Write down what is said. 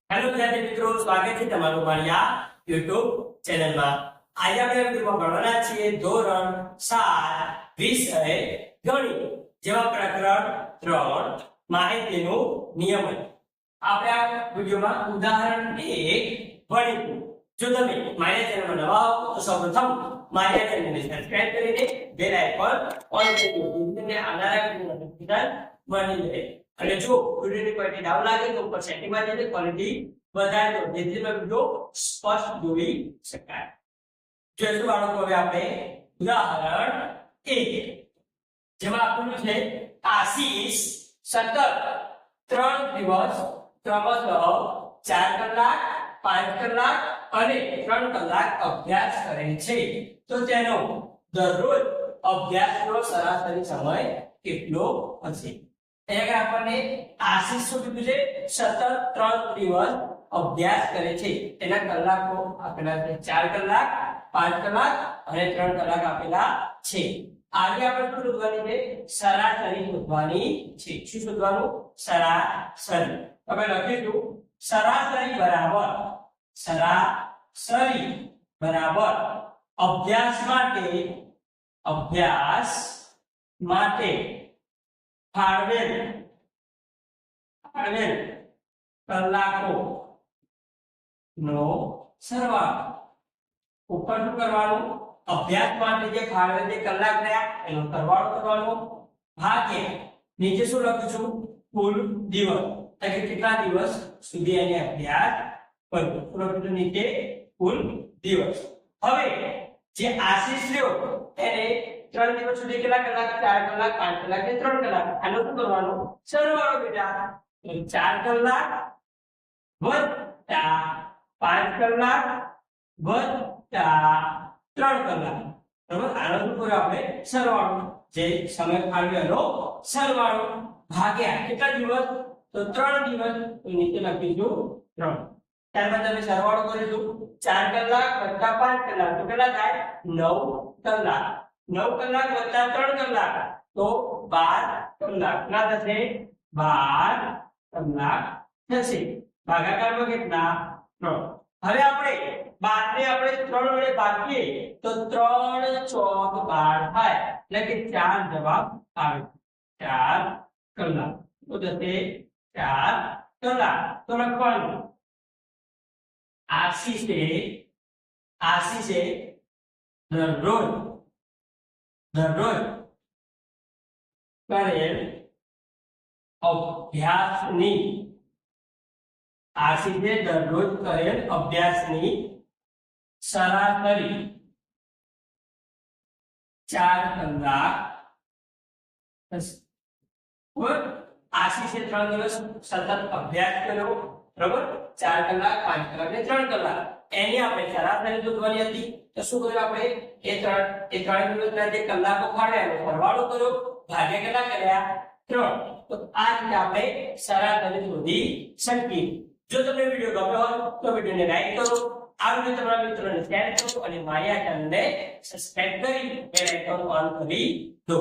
Hello વિદ્યાર્થી મિત્રો, સ્વાગત છે તમારું મારી આ YouTube ચેનલમાં। આજે આપણે વિડિયોમાં ભણવાના છીએ ધોરણ 7 વિષય ગણિત, જેમાં પ્રકરણ 3 માહિતીનું નિયમન। આપણે આ વિડિયોમાં ઉદાહરણ 1 ભણીશું। જો તમે મારી ચેનલમાં નવા હો તો સૌપ્રથમ મારી ચેનલને સબસ્ક્રાઇબ કરીને બેલ આઇકોન ઓન કરી દો, જેથી આવનારા વિડિયોનો નોટિફિકેશન મળી રહે। અને જો વિડિયોની ક્વોલિટી ડાઉન લાગે તો ઉપર સેટિંગમાં જઈને ક્વોલિટી વધારી દો, જેથી વિડિયો સ્પષ્ટ જોઈ શકાય। જોઈશું બાળકો, હવે આપણે ઉદાહરણ 1 જેમાં આપેલું છે આશીષ સતત 3 દિવસ ક્રમશઃ 4 કલાક 5 કલાક અને 3 કલાક અભ્યાસ કરે છે, તો તેનો દરરોજ અભ્યાસનો સરાસરી સમય કેટલો હશે? અહીંયા આપણને આશીષ શું કીધું છે? સતત 3 દિવસ અભ્યાસ કરે છે, તેના કલાકો આપેલા છે 4 કલાક 5 કલાક અને 3 કલાક આપેલા છે। આજે આપણે શું શોધવાની છે? સરાસરી શોધવાની છે। શું શોધવાનું? સરાસરી। હવે લખીશું સરાસરી બરાબર અભ્યાસ માટે ફાળવેલ કલાકો નો સરવાળો। ઉપર શું કરવાનું? અભ્યાસ માટે જે ફાળવેલ જે કલાક રહ્યા એનો સરવાળો કરવાનો, ભાગ્યા નીચે શું લખીશું? કુલ દિવસ, એટલે કેટલા દિવસ સુધી એને અભ્યાસ કર્યો। શું લખીશું નીચે? કુલ દિવસ। હવે જે આશીષ રહ્યો એને 3 દિવસ સુધી કેટલા કલાક? 4 કલાક 5 કલાક ને 3 કલાક। આનો શું કરવાનો? સરવાળો બેટા। તો 4 કલાક વત્તા 5 કલાક વત્તા 3 કલાક, બરાબર? આનો શું કર્યો આપણે? સરવાળો, જે સમય ફાળવ્યો સરવાળો, ભાગ્યા કેટલા દિવસ? તો 3 દિવસ। તો નીચે લખીશું 3। ત્યારબાદ તમે સરવાળો કરીશું 4 કલાક વત્તા 5 કલાક, તો કેટલા થાય? 9 કલાક। 9 કલાક વત્તા 3 કલાક તો 12 કલાક ના થશે? 12 કલાક થશે। ભાગાકારમાં કેટલા? 3। હવે આપણે 12 ને આપણે 3 વડે ભાગીએ તો 3 ચોક 12 થાય, એટલે કે 4 જવાબ આવે। 4 કલાક તો થશે 4 કલાક। તો લખવાનું આશીષે દરરોજ કરેલ અભ્યાસની સરાસરી 4 કલાક થશે। આશીષે 3 દિવસ સતત અભ્યાસ કર્યો, બરાબર? 4 કલાક 5 કલાક ને 3 કલાક, એની આપણે સરાસરી શોધવાની હતી। તો શું કર્યું આપણે? એ 3 દિવસના જે કલાકો ફાળવ્યા એનો સરવાળો કર્યો, ભાગ્યા કેટલા કર્યા? 3। તો આ રીતે આપણે સરાસરી શોધી શકીએ। જો તમને વિડિયો ગમ્યો હોય તો વિડિયોને લાઈક કરો, આ વિડિયો તમારા મિત્રોને શેર કરો અને મારી આ ચેનલને સબસ્ક્રાઇબ કરી બેલ આઇકોન ઓન કરી દો।